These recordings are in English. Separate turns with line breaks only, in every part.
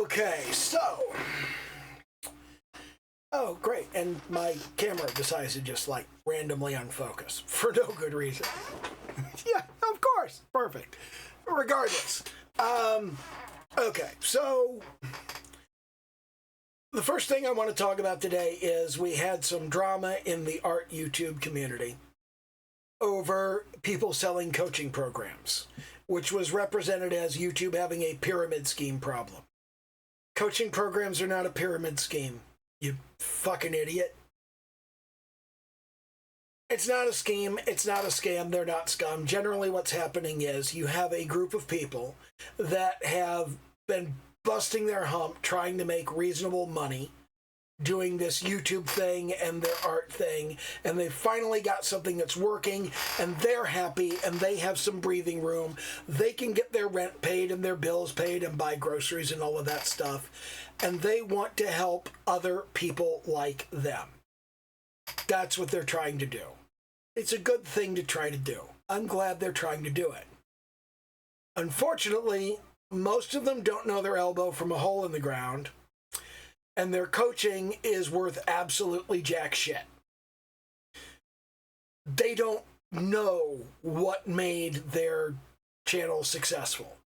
Okay, so. Oh, great. And my camera decides to just like randomly unfocus for no good reason. Yeah, of course. Perfect. Regardless. Okay, so the first thing I want to talk about today is we had some drama in the art YouTube community over people selling coaching programs, which was represented as YouTube having a pyramid scheme problem. Coaching programs are not a pyramid scheme, you fucking idiot. It's not a scheme, it's not a scam, they're not scum. Generally what's happening is you have a group of people that have been busting their hump trying to make reasonable money doing this YouTube thing and their art thing, and they finally got something that's working, and they're happy, and they have some breathing room. They can get their rent paid and their bills paid and buy groceries and all of that stuff, and they want to help other people like them. That's what they're trying to do. It's a good thing to try to do. I'm glad they're trying to do it. Unfortunately, most of them don't know their elbow from a hole in the ground, and their coaching is worth absolutely jack shit. They don't know what made their channel successful.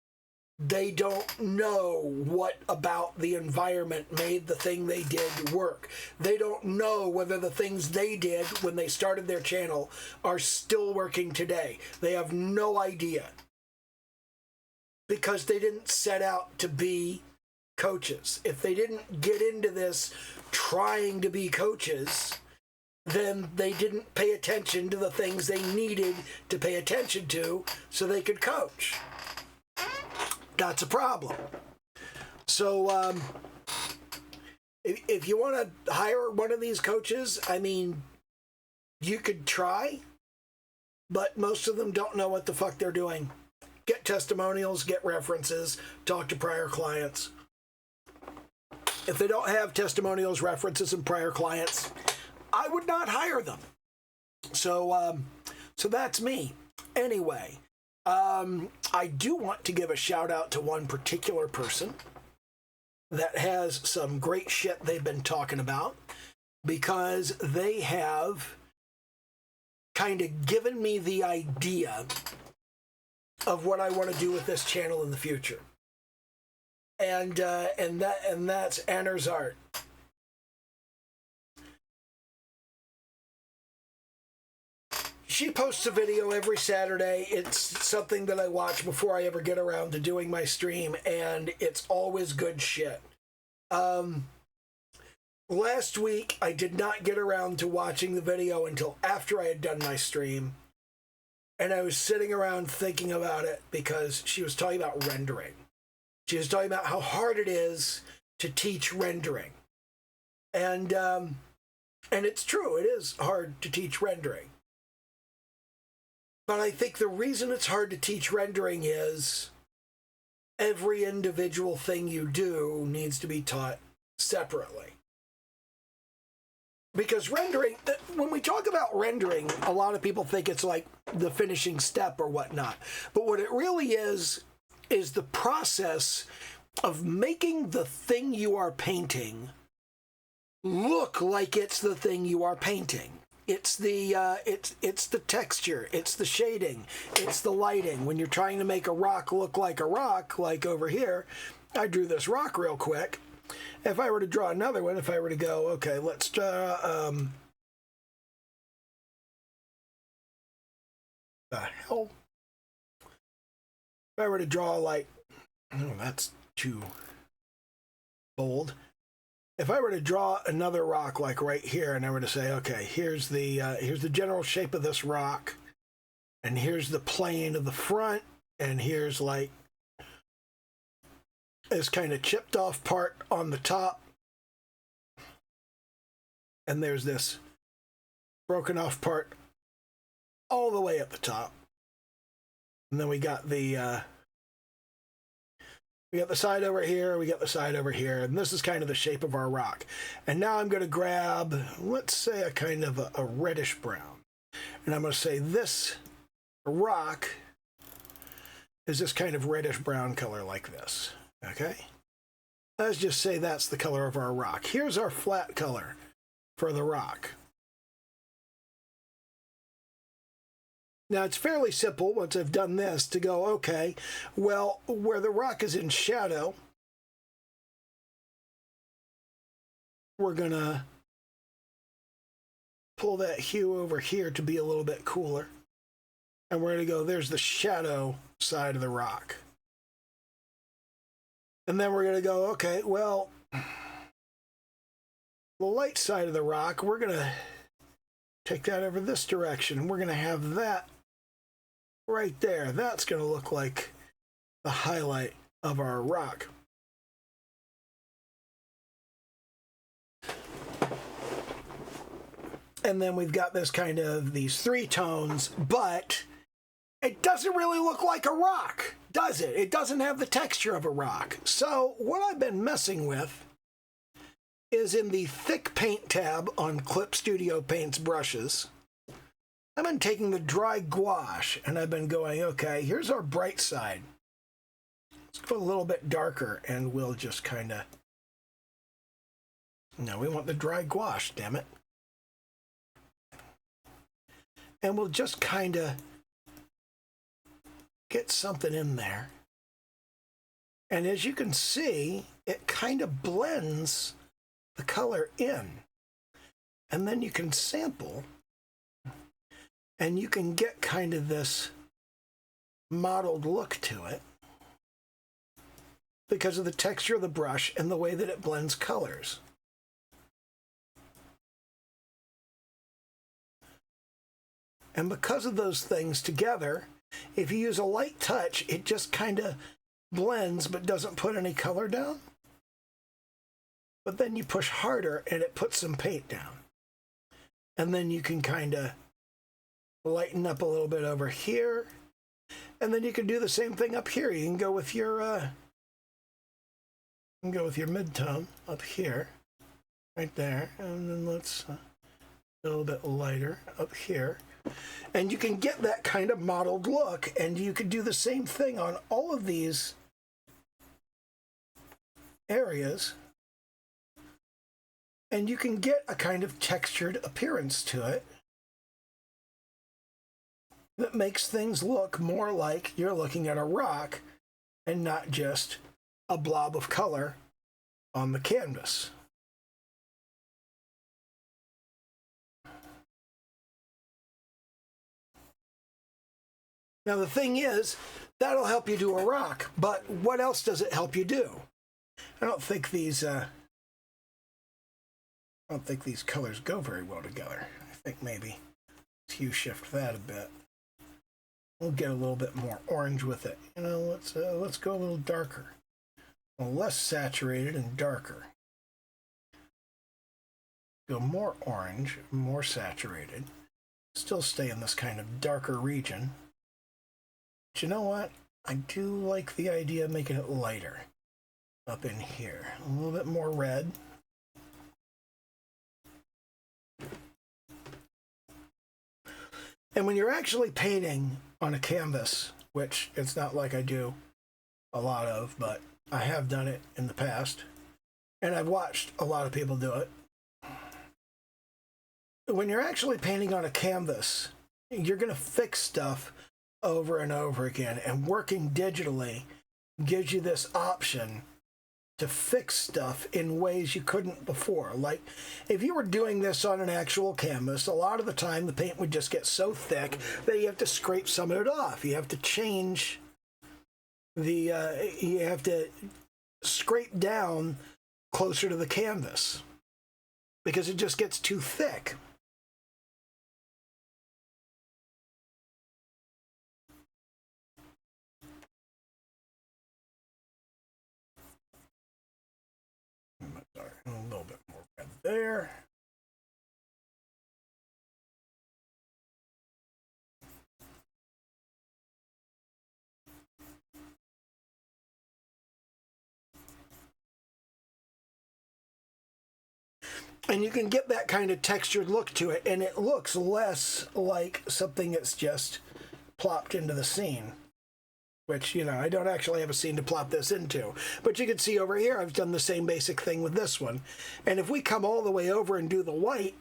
They don't know what about the environment made the thing they did work. They don't know whether the things they did when they started their channel are still working today. They have no idea. Because they didn't set out to be coaches. If they didn't get into this trying to be coaches, then they didn't pay attention to the things they needed to pay attention to so they could coach. That's a problem. So if you want to hire one of these coaches, I mean, you could try, but most of them don't know what the fuck they're doing. Get testimonials, get references, talk to prior clients. If they don't have testimonials, references, and prior clients, I would not hire them. So that's me. Anyway, I do want to give a shout out to one particular person that has some great shit they've been talking about, because they have kind of given me the idea of what I want to do with this channel in the future. And that's Anna's Art. She posts a video every Saturday. It's something that I watch before I ever get around to doing my stream, and it's always good shit. Last week, I did not get around to watching the video until after I had done my stream, and I was sitting around thinking about it because she was talking about rendering. She was talking about how hard it is to teach rendering. And it's true, it is hard to teach rendering. But I think the reason it's hard to teach rendering is every individual thing you do needs to be taught separately. Because rendering, when we talk about rendering, a lot of people think it's like the finishing step or whatnot. But what it really is the process of making the thing you are painting look like it's the thing you are painting. It's the it's the texture, it's the shading, it's the lighting. When you're trying to make a rock look like a rock, like over here, I drew this rock real quick. If I were to draw another one, if I were to go, okay, let's draw the hell. If I were to draw like, oh, that's too bold. If I were to draw another rock like right here, and I were to say, okay, here's the general shape of this rock, and here's the plane of the front, and here's like this kind of chipped off part on the top, and there's this broken off part all the way at the top. And then we got the side over here, we got the side over here, and this is kind of the shape of our rock. And now I'm going to grab, let's say, a kind of a reddish brown. And I'm going to say this rock is this kind of reddish brown color like this, okay? Let's just say that's the color of our rock. Here's our flat color for the rock. Now, it's fairly simple once I've done this to go, okay, well, where the rock is in shadow, we're going to pull that hue over here to be a little bit cooler. And we're going to go, there's the shadow side of the rock. And then we're going to go, okay, well, the light side of the rock, we're going to take that over this direction. We're going to have that right there. That's going to look like the highlight of our rock. And then we've got this kind of these three tones, but it doesn't really look like a rock, does it? It doesn't have the texture of a rock. So what I've been messing with is in the thick paint tab on Clip Studio Paint's brushes. I've been taking the dry gouache and I've been going, okay, here's our bright side. Let's go a little bit darker and we'll just kind of, no, we want the dry gouache, damn it. And we'll just kind of get something in there. And as you can see, it kind of blends the color in. And then you can sample and you can get kind of this mottled look to it because of the texture of the brush and the way that it blends colors. And because of those things together, if you use a light touch, it just kind of blends but doesn't put any color down. But then you push harder and it puts some paint down. And then you can kind of lighten up a little bit over here. And then you can do the same thing up here. You can go with your mid-tone up here, right there. And then let's a little bit lighter up here. And you can get that kind of mottled look, and you could do the same thing on all of these areas, and you can get a kind of textured appearance to it that makes things look more like you're looking at a rock and not just a blob of color on the canvas. Now, the thing is, that'll help you do a rock, but what else does it help you do? I don't think these colors go very well together. I think maybe let's hue shift that a bit. We'll get a little bit more orange with it. You know, let's go a little darker. Well, less saturated and darker. Go more orange, more saturated. Still stay in this kind of darker region. But you know what? I do like the idea of making it lighter up in here. A little bit more red. And when you're actually painting on a canvas, which it's not like I do a lot of, but I have done it in the past, and I've watched a lot of people do it. When you're actually painting on a canvas, you're going to fix stuff over and over again, and working digitally gives you this option to fix stuff in ways you couldn't before. Like, if you were doing this on an actual canvas, a lot of the time the paint would just get so thick that you have to scrape some of it off. You have to change the, you have to scrape down closer to the canvas because it just gets too thick. A little bit more red there. And you can get that kind of textured look to it, and it looks less like something that's just plopped into the scene. which, you know, I don't actually have a scene to plot this into. But you can see over here, I've done the same basic thing with this one. And if we come all the way over and do the white,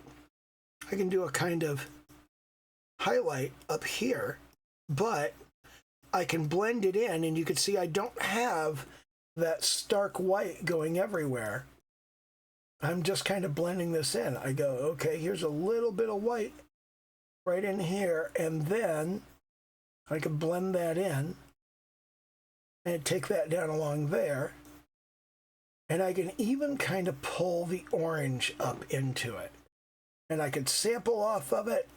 I can do a kind of highlight up here, but I can blend it in, and you can see I don't have that stark white going everywhere. I'm just kind of blending this in. I go, okay, here's a little bit of white right in here, and then I can blend that in and take that down along there. And I can even kind of pull the orange up into it. And I could sample off of it,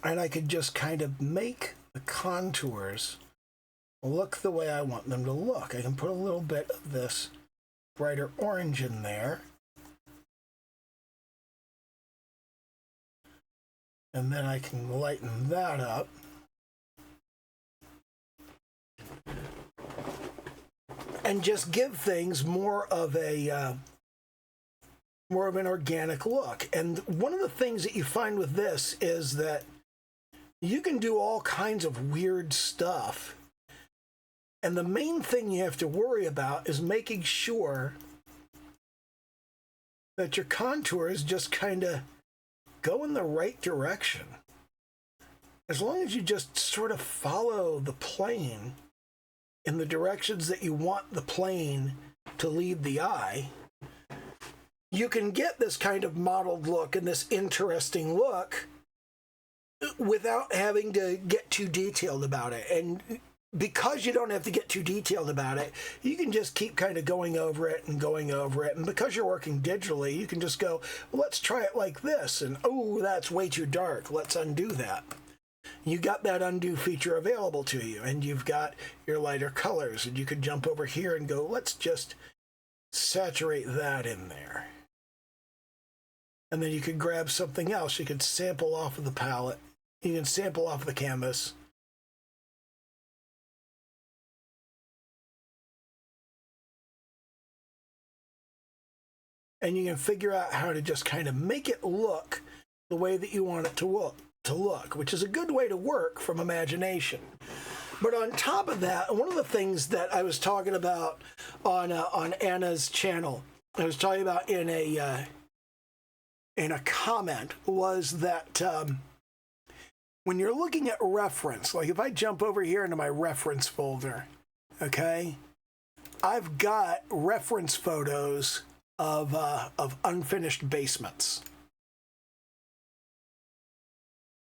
and I could just kind of make the contours look the way I want them to look. I can put a little bit of this brighter orange in there. And then I can lighten that up. And just give things more of an organic look. And one of the things that you find with this is that you can do all kinds of weird stuff. And the main thing you have to worry about is making sure that your contours just kind of go in the right direction. As long as you just sort of follow the plane in the directions that you want the plane to lead the eye, you can get this kind of mottled look and this interesting look without having to get too detailed about it. And because you don't have to get too detailed about it, you can just keep kind of going over it and going over it. And because you're working digitally, you can just go, well, let's try it like this. And, oh, that's way too dark. Let's undo that. You got that undo feature available to you, and you've got your lighter colors. And you could jump over here and go, let's just saturate that in there. And then you could grab something else. You could sample off of the palette. You can sample off the canvas. And you can figure out how to just kind of make it look the way that you want it to look, which is a good way to work from imagination. But on top of that, one of the things that I was talking about on Anna's channel, I was talking about in a comment, was that when you're looking at reference, like if I jump over here into my reference folder, okay, I've got reference photos of unfinished basements.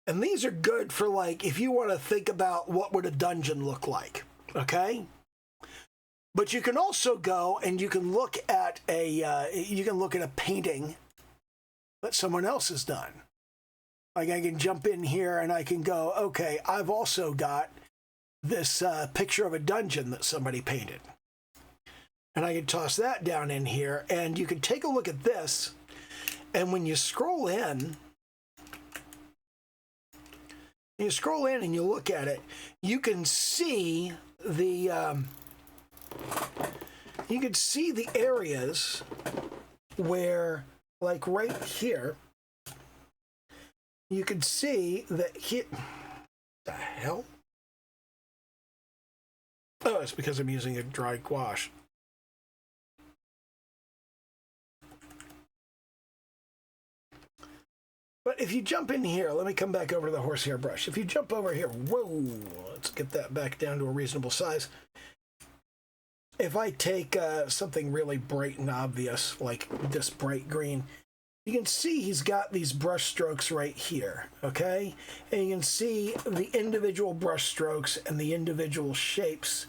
And these are good for, like, if you want to think about what would a dungeon look like, okay? But you can also go and you can look at a painting that someone else has done. Like, I can jump in here and I can go, okay, I've also got this picture of a dungeon that somebody painted. And I can toss that down in here, and you can take a look at this. And when you scroll in, and you look at it, you can see the areas where, like right here, you can see that here. The hell? Oh, it's because I'm using a dry gouache. But if you jump in here, let me come back over to the horsehair brush. If you jump over here, whoa, let's get that back down to a reasonable size. If I take something really bright and obvious, like this bright green, you can see he's got these brush strokes right here, okay? And you can see the individual brush strokes and the individual shapes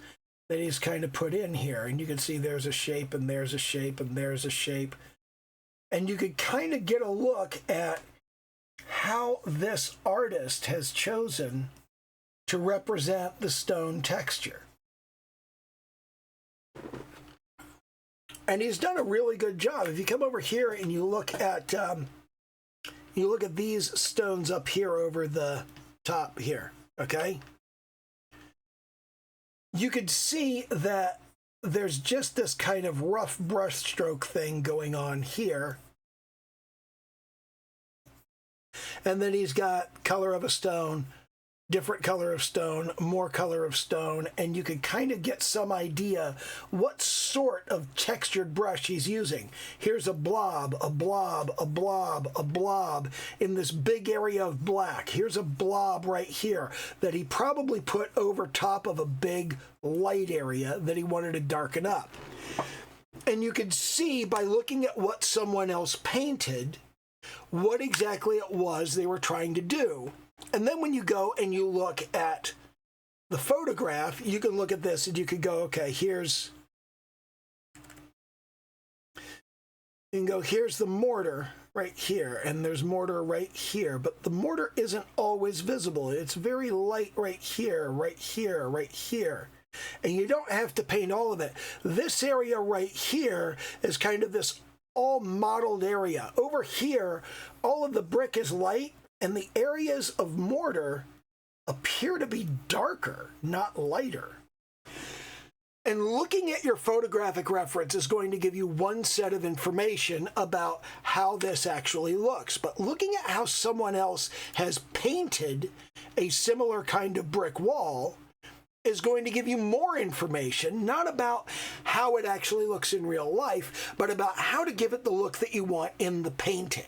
that he's kind of put in here. And you can see there's a shape, and there's a shape, and there's a shape. And you could kind of get a look at how this artist has chosen to represent the stone texture. And he's done a really good job. If you come over here and you look at these stones up here over the top here, okay? You could see that there's just this kind of rough brush stroke thing going on here. And then he's got color of a stone, different color of stone, more color of stone, and you could kind of get some idea what sort of textured brush he's using. Here's a blob, a blob, a blob, a blob in this big area of black. Here's a blob right here that he probably put over top of a big light area that he wanted to darken up. And you could see by looking at what someone else painted what exactly it was they were trying to do. And then when you go and you look at the photograph, you can look at this and you could go, okay, here's the mortar right here, and there's mortar right here, but the mortar isn't always visible. It's very light right here, right here, right here. And you don't have to paint all of it. This area right here is kind of this all mottled area. Over here, all of the brick is light, and the areas of mortar appear to be darker, not lighter. And looking at your photographic reference is going to give you one set of information about how this actually looks. But looking at how someone else has painted a similar kind of brick wall is going to give you more information, not about how it actually looks in real life, but about how to give it the look that you want in the painting.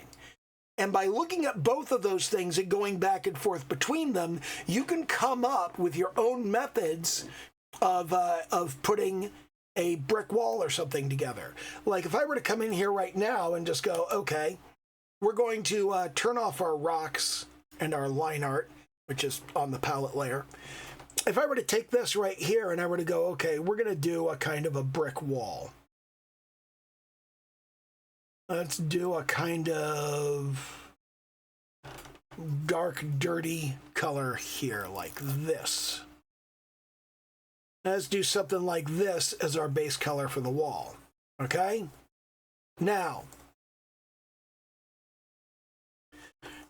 And by looking at both of those things and going back and forth between them, you can come up with your own methods of putting a brick wall or something together. Like if I were to come in here right now and just go, okay, we're going to turn off our rocks and our line art, which is on the palette layer. If I were to take this right here and I were to go, okay, we're going to do a kind of a brick wall. Let's do a kind of dark, dirty color here, like this. Let's do something like this as our base color for the wall, okay? Now,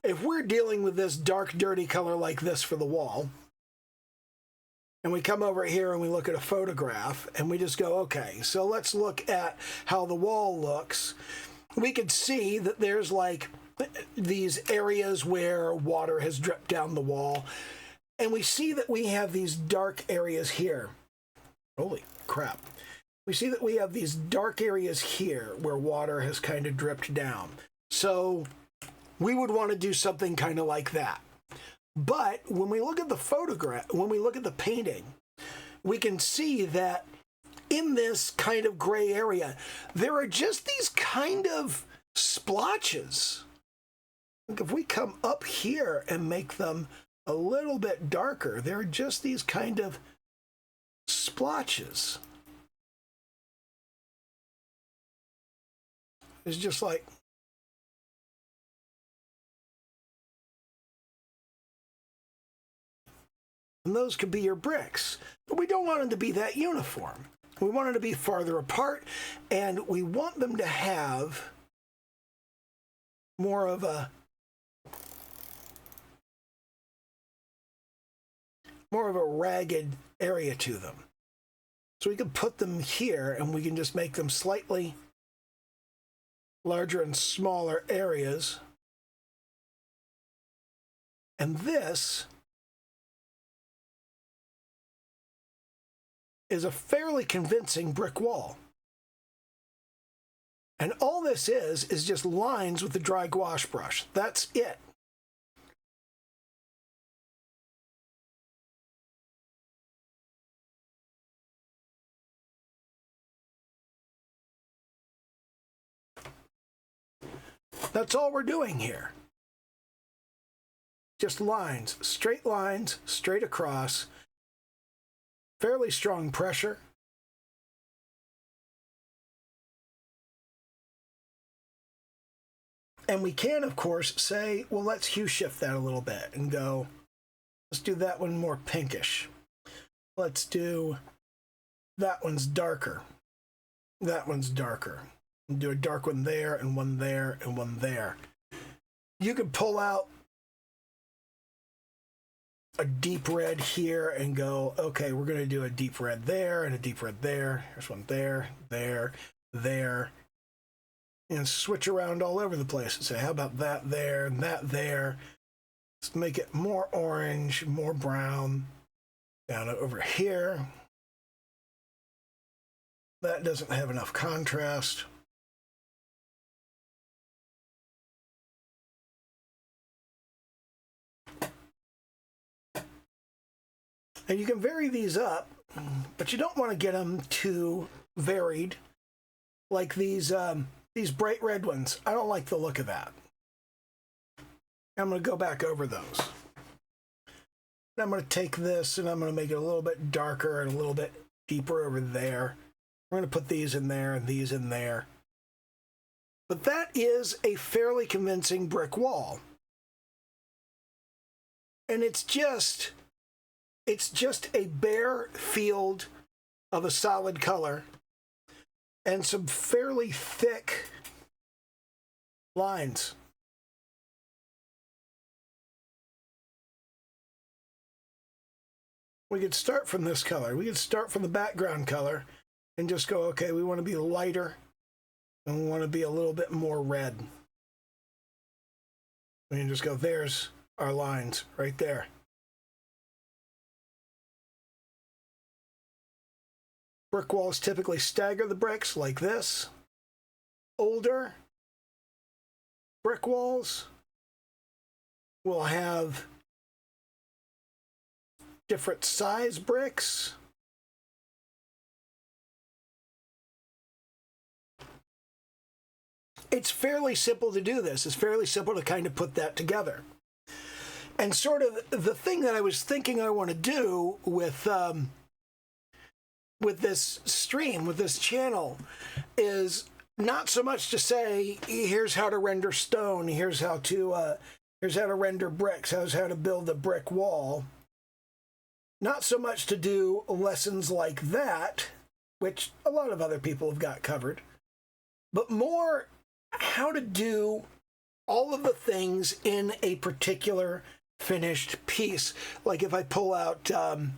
if we're dealing with this dark, dirty color like this for the wall, and we come over here and we look at a photograph, and we just go, okay, so let's look at how the wall looks. We could see that there's like these areas where water has dripped down the wall. And we see that we have these dark areas here. Holy crap. We see that we have these dark areas here where water has kind of dripped down. So we would want to do something kind of like that. But when we look at the photograph, when we look at the painting, we can see that in this kind of gray area, there are just these kind of splotches. Like if we come up here and make them a little bit darker, there are just these kind of splotches. It's just like, and those could be your bricks, but we don't want them to be that uniform. We want them to be farther apart, and we want them to have more of a ragged area to them. So we can put them here, and we can just make them slightly larger and smaller areas. And this is a fairly convincing brick wall. And all this is just lines with the dry gouache brush. That's it. That's all we're doing here. Just lines, straight across. Fairly strong pressure. And we can, of course, say, well, let's hue shift that a little bit and go, let's do that one more pinkish. Let's do, that one's darker. That one's darker. And do a dark one there, and one there, and one there. You could pull out a deep red here and go, okay, we're going to do a deep red there and a deep red there. There's one there, there, there. And switch around all over the place and say, how about that there and that there? Let's make it more orange, more brown. Down over here. That doesn't have enough contrast. And you can vary these up, but you don't want to get them too varied, like these bright red ones. I don't like the look of that. I'm going to go back over those. And I'm going to take this and I'm going to make it a little bit darker and a little bit deeper over there. I'm going to put these in there and these in there. But that is a fairly convincing brick wall. And it's just a bare field of a solid color and some fairly thick lines. We could start from this color. We could start from the background color and just go, okay, we want to be lighter and we want to be a little bit more red. We can just go, there's our lines right there. Brick walls typically stagger the bricks like this. Older brick walls will have different size bricks. It's fairly simple to do this. It's fairly simple to kind of put that together. And sort of the thing that I was thinking I want to do with this stream, with this channel, is not so much to say, here's how to render stone, here's how to render bricks, here's how to build a brick wall. Not so much to do lessons like that, which a lot of other people have got covered, but more how to do all of the things in a particular finished piece. Like if I pull out the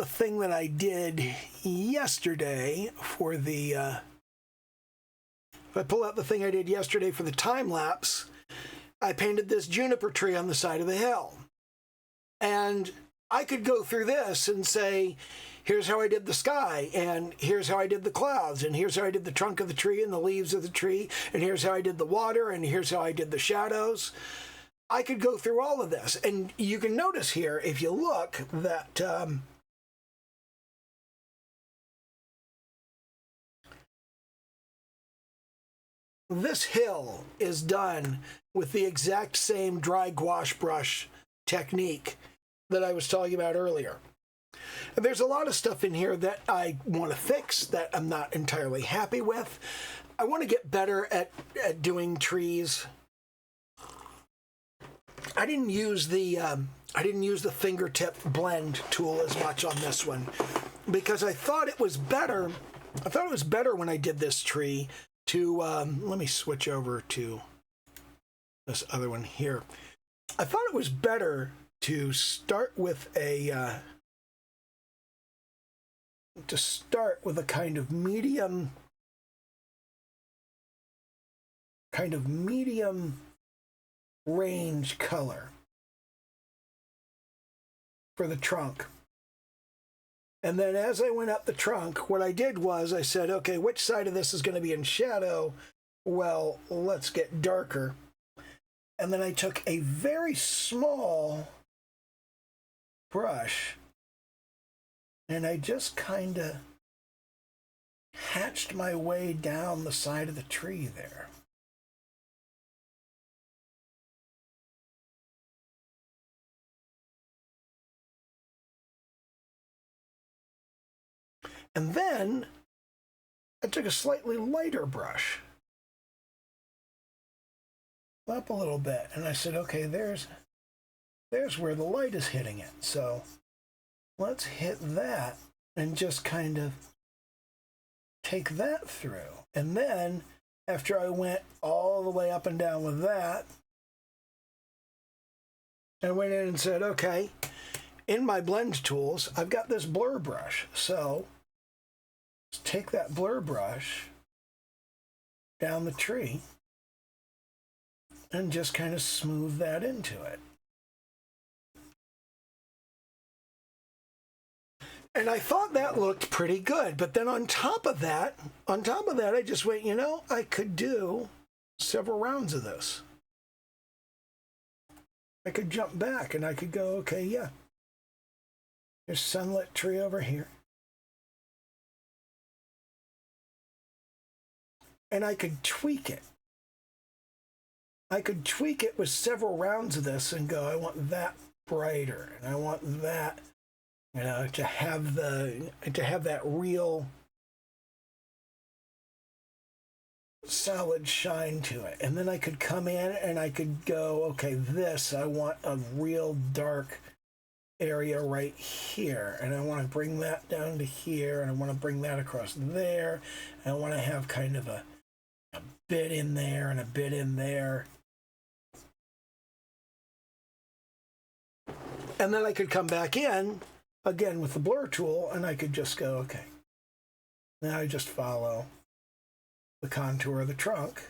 thing that I did yesterday for the time lapse, I painted this juniper tree on the side of the hill. And I could go through this and say, here's how I did the sky, and here's how I did the clouds, and here's how I did the trunk of the tree and the leaves of the tree, and here's how I did the water, and here's how I did the shadows. I could go through all of this. And you can notice here, if you look, that this hill is done with the exact same dry gouache brush technique that I was talking about earlier. And there's a lot of stuff in here that I want to fix, that I'm not entirely happy with. I want to get better at doing trees. I didn't use the fingertip blend tool as much on this one because I thought it was better. I thought it was better when I did this tree to let me switch over to this other one here. I thought it was better to start with a kind of medium range color for the trunk. And then as I went up the trunk, what I did was I said, okay, which side of this is going to be in shadow? Well, let's get darker. And then I took a very small brush and I just kind of hatched my way down the side of the tree there. And then I took a slightly lighter brush up a little bit, and I said, okay, there's where the light is hitting it. So let's hit that and just kind of take that through. And then after I went all the way up and down with that, I went in and said, okay, in my blend tools, I've got this blur brush. So let's take that blur brush down the tree and just kind of smooth that into it. And I thought that looked pretty good. But then on top of that, I just went, you know, I could do several rounds of this. I could jump back and I could go, okay, yeah. There's sunlit tree over here. And I could tweak it. I could tweak it with several rounds of this and go, I want that brighter, and I want that, you know, to have that real solid shine to it. And then I could come in and I could go, okay, this, I want a real dark area right here, and I want to bring that down to here, and I want to bring that across there, and I want to have kind of a bit in there and a bit in there. And then I could come back in again with the blur tool, and I could just go, okay, now I just follow the contour of the trunk,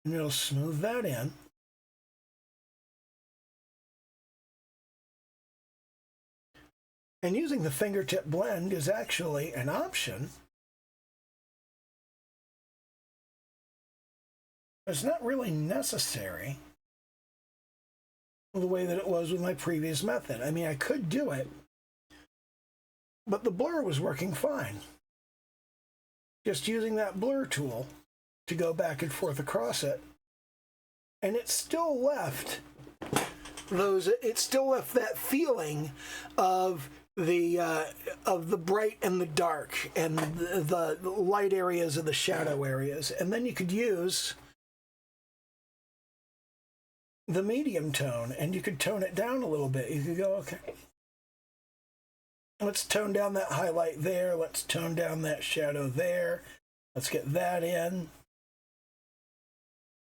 and it'll smooth that in. And using the fingertip blend is actually an option. It's not really necessary the way that it was with my previous method. I mean, I could do it, but the blur was working fine. Just using that blur tool to go back and forth across it, and it still left that feeling of the bright and the dark and the light areas and the shadow areas. And then you could use the medium tone, and you could tone it down a little bit. You could go, okay, let's tone down that highlight there. Let's tone down that shadow there. Let's get that in.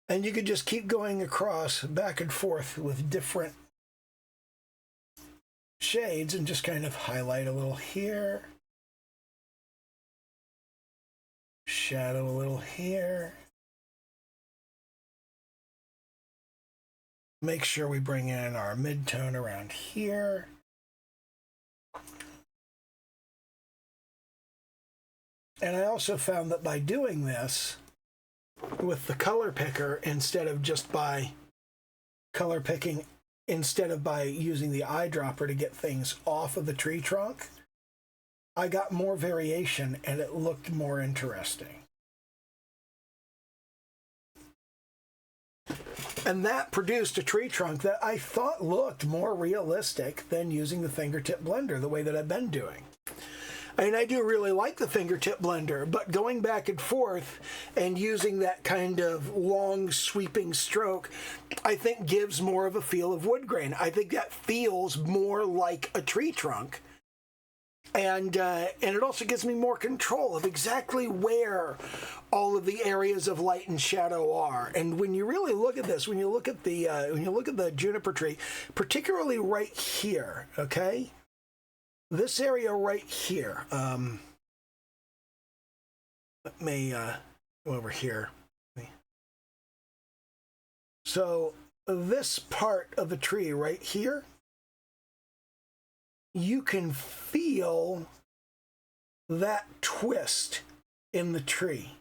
And you could just keep going across, back and forth with different shades, and just kind of highlight a little here, shadow a little here. Make sure we bring in our mid-tone around here. And I also found that by doing this with the color picker, instead of by using the eyedropper to get things off of the tree trunk, I got more variation and it looked more interesting. And that produced a tree trunk that I thought looked more realistic than using the fingertip blender the way that I've been doing. I mean, I do really like the fingertip blender, but going back and forth and using that kind of long sweeping stroke, I think gives more of a feel of wood grain. I think that feels more like a tree trunk. And it also gives me more control of exactly where all of the areas of light and shadow are. And when you really look at this, when you look at the juniper tree, particularly right here, okay, this area right here. Let me go over here. So this part of the tree right here, you can feel that twist in the tree.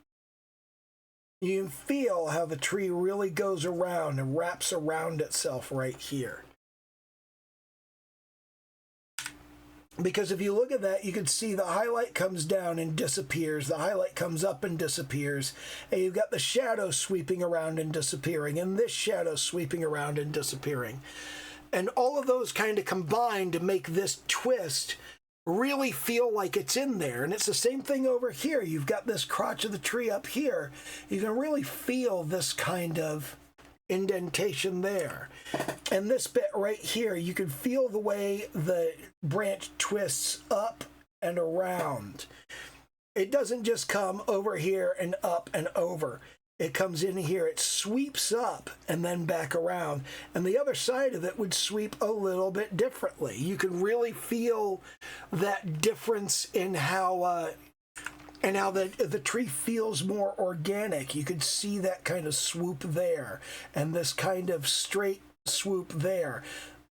You can feel how the tree really goes around and wraps around itself right here. Because if you look at that, you can see the highlight comes down and disappears. The highlight comes up and disappears. And you've got the shadow sweeping around and disappearing, and this shadow sweeping around and disappearing. And all of those kind of combine to make this twist really feel like it's in there. And it's the same thing over here. You've got this crotch of the tree up here. You can really feel this kind of indentation there. And this bit right here, you can feel the way the branch twists up and around. It doesn't just come over here and up and over. It comes in here, it sweeps up and then back around. And the other side of it would sweep a little bit differently. You can really feel that difference in how And now the tree feels more organic. You could see that kind of swoop there, and this kind of straight swoop there.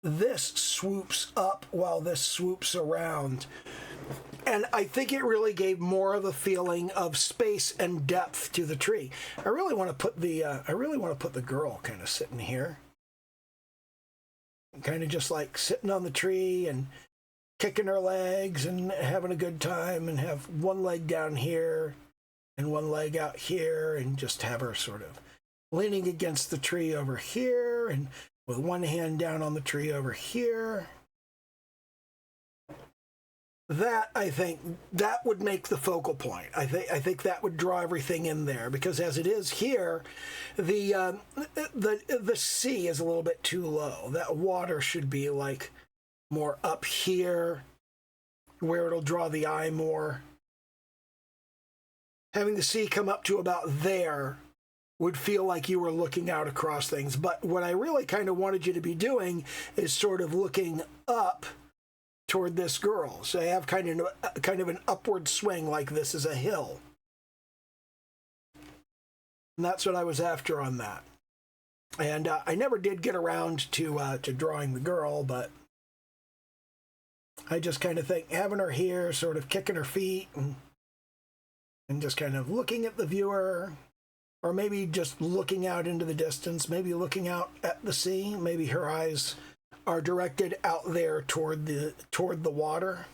This swoops up while this swoops around. And I think it really gave more of a feeling of space and depth to the tree. I really want to put the girl kind of sitting here, kind of just like sitting on the tree and kicking her legs and having a good time, and have one leg down here and one leg out here, and just have her sort of leaning against the tree over here and with one hand down on the tree over here. That, I think, that would make the focal point. I think that would draw everything in there, because as it is here, the sea is a little bit too low. That water should be like more up here, where it'll draw the eye more. Having the sea come up to about there would feel like you were looking out across things. But what I really kind of wanted you to be doing is sort of looking up toward this girl. So I have kind of an upward swing, like this is a hill. And that's what I was after on that. And I never did get around to drawing the girl, but I just kind of think having her here, sort of kicking her feet and just kind of looking at the viewer, or maybe just looking out into the distance, maybe looking out at the sea. Maybe her eyes are directed out there toward the water.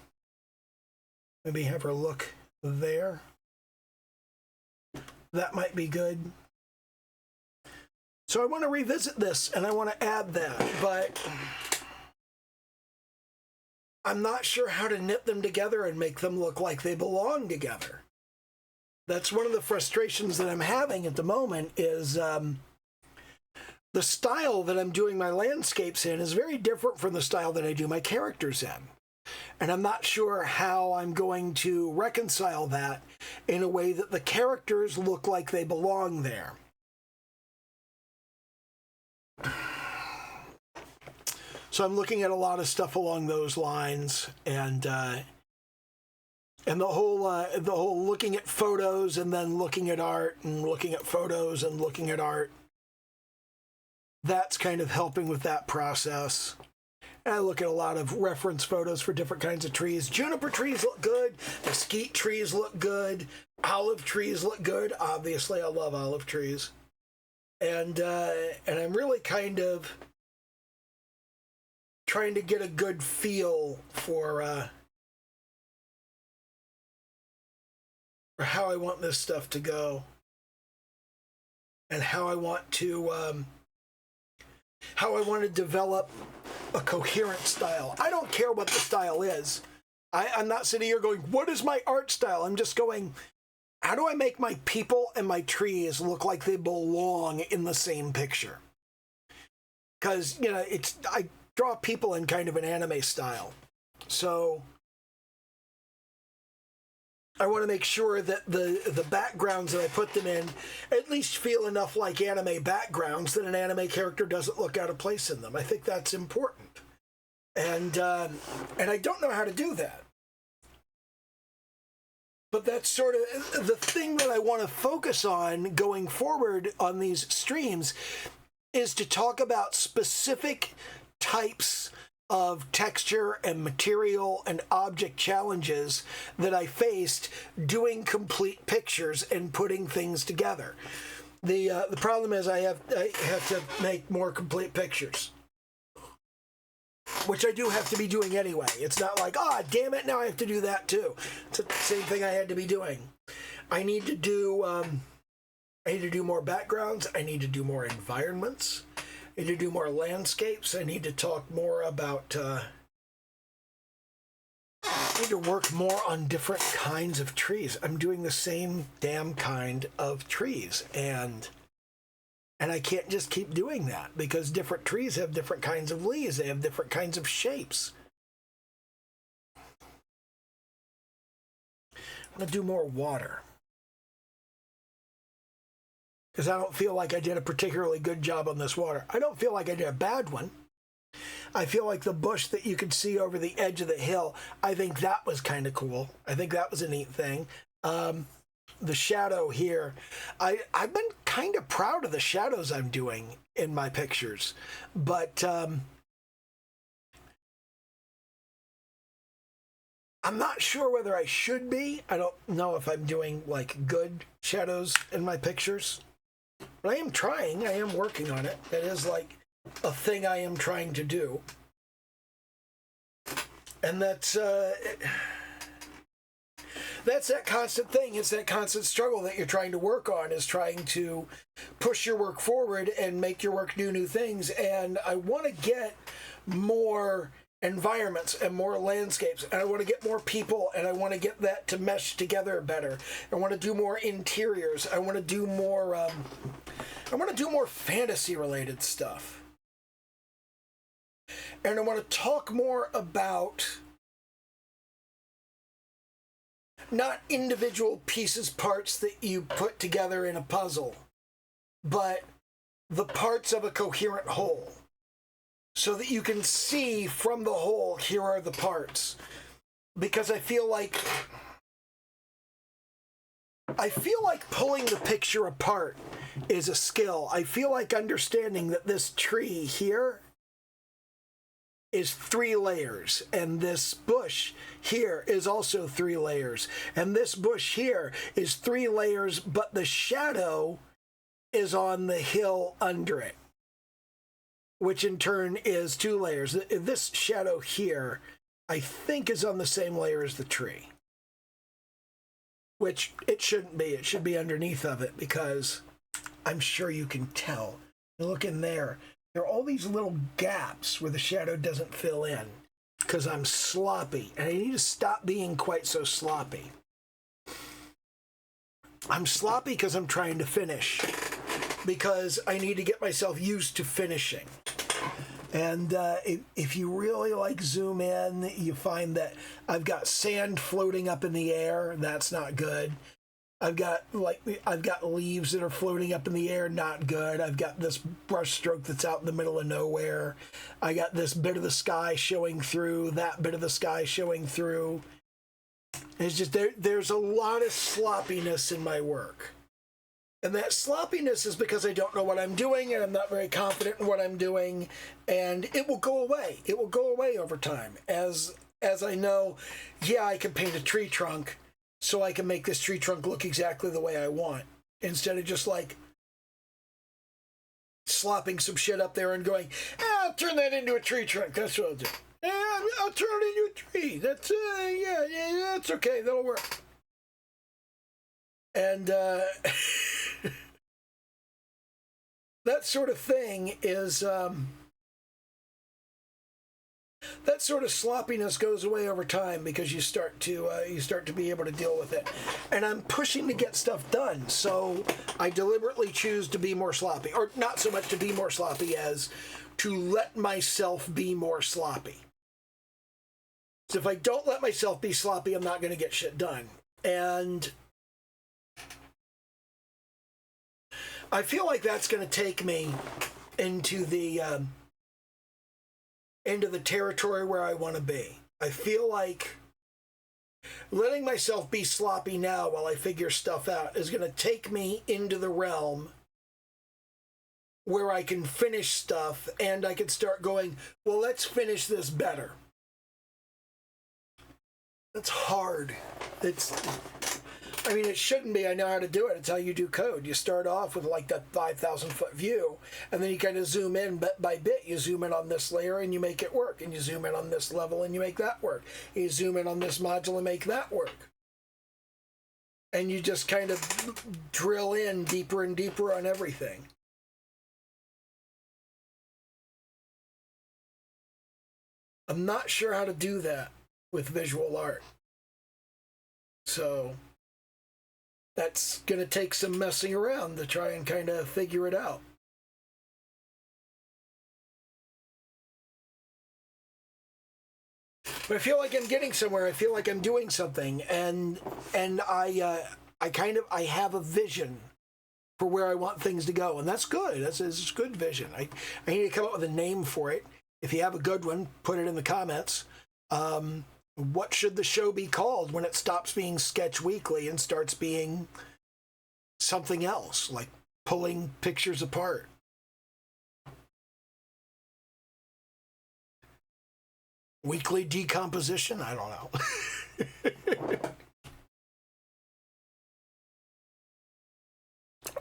Maybe have her look there. That might be good. So I want to revisit this, and I want to add that, but I'm not sure how to knit them together and make them look like they belong together. That's one of the frustrations that I'm having at the moment, is the style that I'm doing my landscapes in is very different from the style that I do my characters in. And I'm not sure how I'm going to reconcile that in a way that the characters look like they belong there. So I'm looking at a lot of stuff along those lines, and the whole looking at photos and then looking at art, and looking at photos and looking at art. That's kind of helping with that process. And I look at a lot of reference photos for different kinds of trees. Juniper trees look good. Mesquite trees look good. Olive trees look good. Obviously, I love olive trees. And I'm really kind of trying to get a good feel for how I want this stuff to go, and how I want to develop a coherent style. I don't care what the style is. I'm not sitting here going, what is my art style? I'm just going, how do I make my people and my trees look like they belong in the same picture? Because, I draw people in kind of an anime style. So I want to make sure that the backgrounds that I put them in at least feel enough like anime backgrounds that an anime character doesn't look out of place in them. I think that's important. And I don't know how to do that. But that's sort of the thing that I want to focus on going forward on these streams, is to talk about specific types of texture and material and object challenges that I faced doing complete pictures and putting things together. The problem is I have to make more complete pictures, which I do have to be doing anyway. It's not like, damn it, now I have to do that too. It's the same thing I had to be doing. I need to do more backgrounds. I need to do more environments. I need to do more landscapes. I need to talk more about, I need to work more on different kinds of trees. I'm doing the same damn kind of trees, and I can't just keep doing that, because different trees have different kinds of leaves. They have different kinds of shapes. I'm going to do more water, because I don't feel like I did a particularly good job on this water. I don't feel like I did a bad one. I feel like the bush that you could see over the edge of the hill, I think that was kind of cool. I think that was a neat thing. The shadow here, I've been kind of proud of the shadows I'm doing in my pictures, but I'm not sure whether I should be. I don't know if I'm doing like good shadows in my pictures, but I am trying. I am working on it. It is like a thing I am trying to do, and that's that constant thing. It's that constant struggle that you're trying to work on, is trying to push your work forward and make your work do new things. And I want to get more environments and more landscapes, and I want to get more people, and I want to get that to mesh together better. I want to do more interiors. I want to do more fantasy related stuff, and I want to talk more about not individual pieces, parts that you put together in a puzzle, but the parts of a coherent whole, so that you can see from the whole, here are the parts. Because I feel like pulling the picture apart is a skill. I feel like understanding that this tree here is 3 layers, and this bush here is also 3 layers, and this bush here is 3 layers, but the shadow is on the hill under it, which in turn is 2 layers. This shadow here, I think, is on the same layer as the tree, which it shouldn't be. It should be underneath of it, because I'm sure you can tell. Look in there. There are all these little gaps where the shadow doesn't fill in, because I'm sloppy, and I need to stop being quite so sloppy. I'm sloppy because I'm trying to finish, because I need to get myself used to finishing. And if you really like zoom in, you find that I've got sand floating up in the air. That's not good. I've got leaves that are floating up in the air, not good. I've got this brush stroke that's out in the middle of nowhere. I got this bit of the sky showing through, that bit of the sky showing through. It's just there's a lot of sloppiness in my work. And that sloppiness is because I don't know what I'm doing, and I'm not very confident in what I'm doing, and it will go away. It will go away over time. As I know, yeah, I can paint a tree trunk, so I can make this tree trunk look exactly the way I want, instead of just like slopping some shit up there and going, I'll turn that into a tree trunk. That's what I'll do. I'll turn it into a tree. That's yeah, that's okay. That'll work. And that sort of thing is that sort of sloppiness goes away over time, because you start to be able to deal with it. And I'm pushing to get stuff done, so I deliberately choose to be more sloppy, or not so much to be more sloppy as to let myself be more sloppy. So if I don't let myself be sloppy, I'm not going to get shit done. And I feel like that's going to take me into the territory where I want to be. I feel like letting myself be sloppy now while I figure stuff out is going to take me into the realm where I can finish stuff, and I can start going, well, let's finish this better. That's hard. It shouldn't be. I know how to do it. It's how you do code. You start off with like that 5,000 foot view, and then you kind of zoom in bit by bit. You zoom in on this layer and you make it work, and you zoom in on this level and you make that work. You zoom in on this module and make that work. And you just kind of drill in deeper and deeper on everything. I'm not sure how to do that with visual art. So that's going to take some messing around to try and kind of figure it out. But I feel like I'm getting somewhere. I feel like I'm doing something, and I have a vision for where I want things to go, and that's good. That's good vision. I need to come up with a name for it. If you have a good one, put it in the comments. What should the show be called when it stops being Sketch Weekly and starts being something else, like pulling pictures apart? Weekly decomposition? I don't know.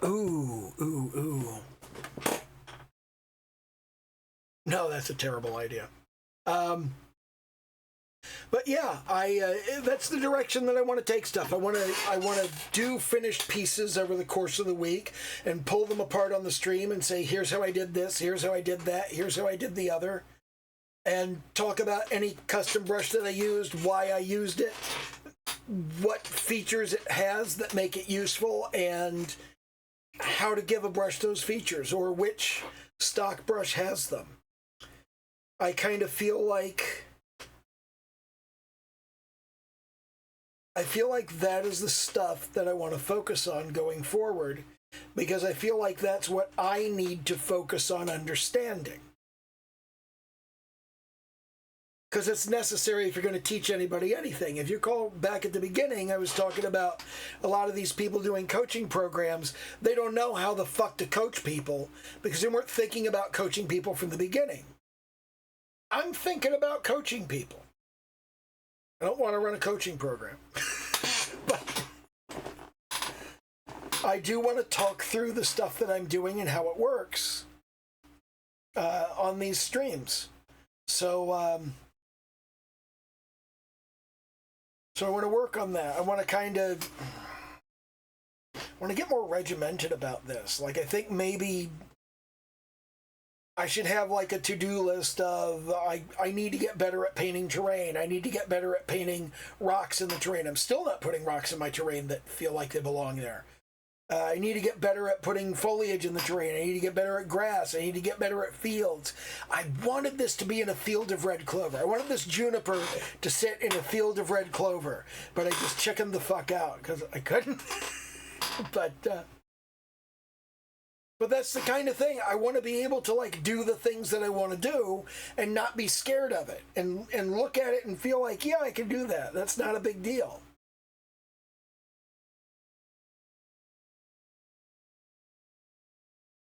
Ooh. No, that's a terrible idea. But yeah, that's the direction that I want to take stuff. I want to do finished pieces over the course of the week and pull them apart on the stream and say, here's how I did this, here's how I did that, here's how I did the other, and talk about any custom brush that I used, why I used it, what features it has that make it useful, and how to give a brush those features, or which stock brush has them. I kind of feel like that is the stuff that I want to focus on going forward, because I feel like that's what I need to focus on understanding. Because it's necessary if you're going to teach anybody anything. If you call back at the beginning, I was talking about a lot of these people doing coaching programs. They don't know how the fuck to coach people because they weren't thinking about coaching people from the beginning. I'm thinking about coaching people. I don't want to run a coaching program. But I do want to talk through the stuff that I'm doing and how it works on these streams. So I want to work on that. I want to get more regimented about this. Like, I think maybe I should have like a to-do list of I need to get better at painting terrain. I need to get better at painting rocks in the terrain. I'm still not putting rocks in my terrain that feel like they belong there. I need to get better at putting foliage in the terrain. I need to get better at grass. I need to get better at fields. I wanted this to be in a field of red clover. I wanted this juniper to sit in a field of red clover, but I just chickened the fuck out because I couldn't. But that's the kind of thing. I want to be able to like do the things that I want to do and not be scared of it and look at it and feel like, yeah, I can do that. That's not a big deal.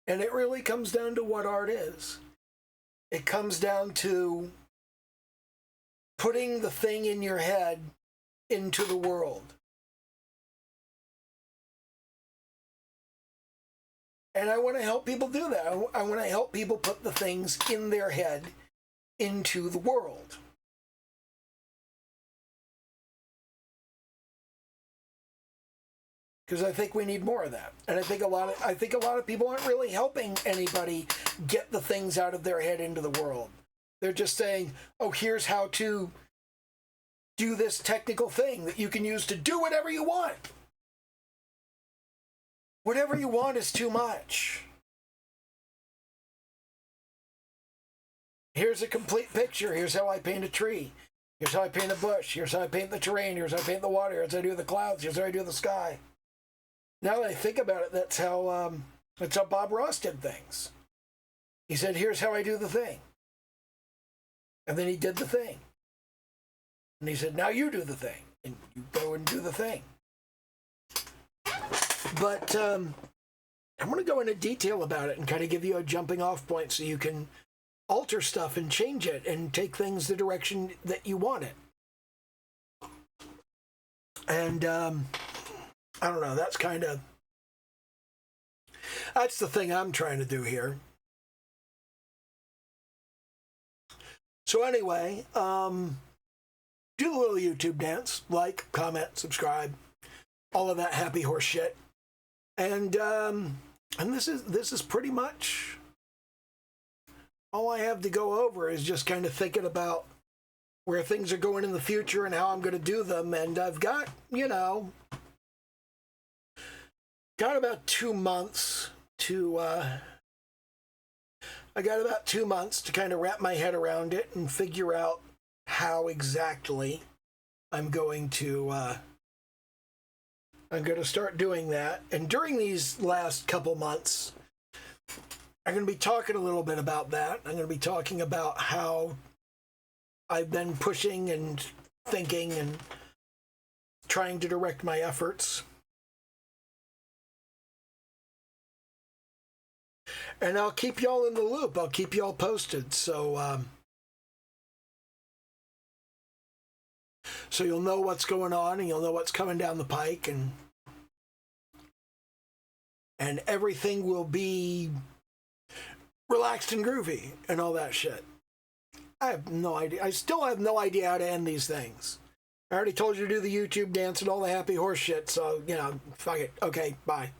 And it really comes down to what art is. It comes down to putting the thing in your head into the world. And I want to help people do that. I want to help people put the things in their head into the world. Because I think we need more of that. And I think a lot of people aren't really helping anybody get the things out of their head into the world. They're just saying, oh, here's how to do this technical thing that you can use to do whatever you want. Whatever you want is too much. Here's a complete picture. Here's how I paint a tree. Here's how I paint a bush. Here's how I paint the terrain. Here's how I paint the water. Here's how I do the clouds. Here's how I do the sky. Now that I think about it, that's how Bob Ross did things. He said, here's how I do the thing. And then he did the thing. And he said, now you do the thing. And you go and do the thing. But I'm going to go into detail about it and kind of give you a jumping off point so you can alter stuff and change it and take things the direction that you want it. And I don't know, that's the thing I'm trying to do here. So anyway, do the little YouTube dance, like, comment, subscribe, all of that happy horse shit. And this is pretty much all I have to go over is just kind of thinking about where things are going in the future and how I'm going to do them. And I've got, about 2 months to, kind of wrap my head around it and figure out how exactly I'm going to start doing that. And during these last couple months, I'm going to be talking a little bit about that. I'm going to be talking about how I've been pushing and thinking and trying to direct my efforts. And I'll keep y'all in the loop. I'll keep y'all posted. So you'll know what's going on, and you'll know what's coming down the pike, and everything will be relaxed and groovy and all that shit. I have no idea. I still have no idea how to end these things. I already told you to do the YouTube dance and all the happy horse shit, so, fuck it. Okay, bye.